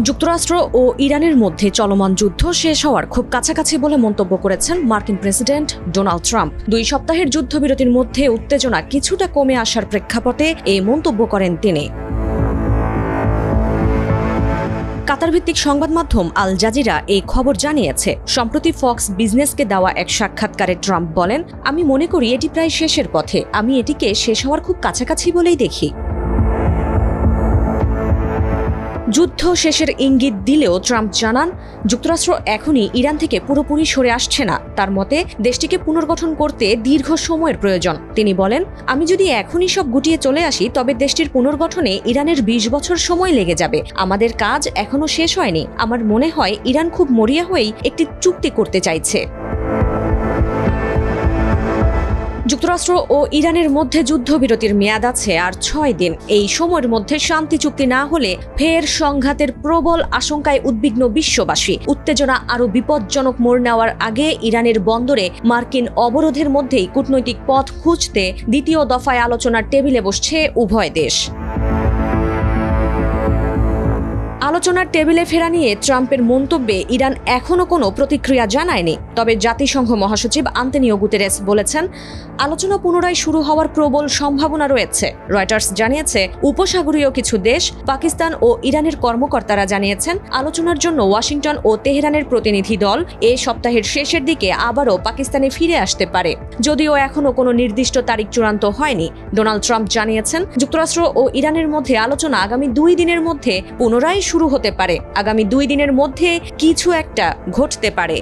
যুক্তরাষ্ট্র ও ইরানের মধ্যে চলমান যুদ্ধ শেষ হওয়ার খুব কাছাকাছি বলে মন্তব্য করেছেন মার্কিন প্রেসিডেন্ট ডোনাল্ড ট্রাম্প। 2 সপ্তাহের যুদ্ধবিরতির মধ্যে উত্তেজনা কিছুটা কমে আসার প্রেক্ষাপটে এই মন্তব্য করেন তিনি। কাতার ভিত্তিক সংবাদ মাধ্যম আল জাজিরা এই খবর জানিয়েছে। সম্প্রতি ফক্স বিজনেসকে দেওয়া এক সাক্ষাৎকারে ট্রাম্প বলেন, আমি মনে করি এটি প্রায় শেষের পথে, আমি এটিকে শেষ হওয়ার খুব কাছাকাছি বলেই দেখি। যুদ্ধ শেষের ইঙ্গিত দিলেও ট্রাম্প জানান, যুক্তরাষ্ট্র এখনই ইরান থেকে পুরোপুরি সরে আসছে না। তার মতে দেশটিকে পুনর্গঠন করতে দীর্ঘ সময়ের প্রয়োজন। তিনি বলেন, আমি যদি এখনই সব গুটিয়ে চলে আসি তবে দেশটির পুনর্গঠনে ইরানের 20 বছর সময় লেগে যাবে। আমাদের কাজ এখনো শেষ হয়নি। আমার মনে হয় ইরান খুব মরিয়া হয়েই একটি চুক্তি করতে চাইছে। যুক্তরাষ্ট্র ও ইরানের মধ্যে যুদ্ধবিরতির মেয়াদ আছে আর 6 দিন। এই সময়ের মধ্যে শান্তি চুক্তি না হলে ফের সংঘাতের প্রবল আশঙ্কায় উদ্বিগ্ন বিশ্ববাসী। উত্তেজনা আরও বিপজ্জনক মোড় নেওয়ার আগে ইরানের বন্দরে মার্কিন অবরোধের মধ্যেই কূটনৈতিক পথ খুঁজতে দ্বিতীয় দফায় আলোচনার টেবিলে বসছে উভয় দেশ। আলোচনার টেবিলে ফেরা নিয়ে ট্রাম্পের মন্তব্যে ইরান এখনও কোনো প্রতিক্রিয়া জানায়নি। তবে জাতিসংঘ মহাসচিব আন্তোনিও গুতেরেস বলেছেন, আলোচনা পুনরায় শুরু হওয়ার প্রবল সম্ভাবনা রয়েছে। রয়টার্স জানিয়েছে, উপসাগরীয় কিছু দেশ, পাকিস্তান ও ইরানের কর্মকর্তারা জানিয়েছেন, আলোচনার জন্য ওয়াশিংটন ও তেহরানের প্রতিনিধি দল এ সপ্তাহের শেষের দিকে আবারও পাকিস্তানে ফিরে আসতে পারে। যদিও এখনও কোনো নির্দিষ্ট তারিখ চূড়ান্ত হয়নি। ডোনাল্ড ট্রাম্প জানিয়েছেন, যুক্তরাষ্ট্র ও ইরানের মধ্যে আলোচনা আগামী 2 দিনের মধ্যে পুনরায় শুরু হতে পারে। আগামী 2 দিনের মধ্যে কিছু একটা ঘটতে পারে।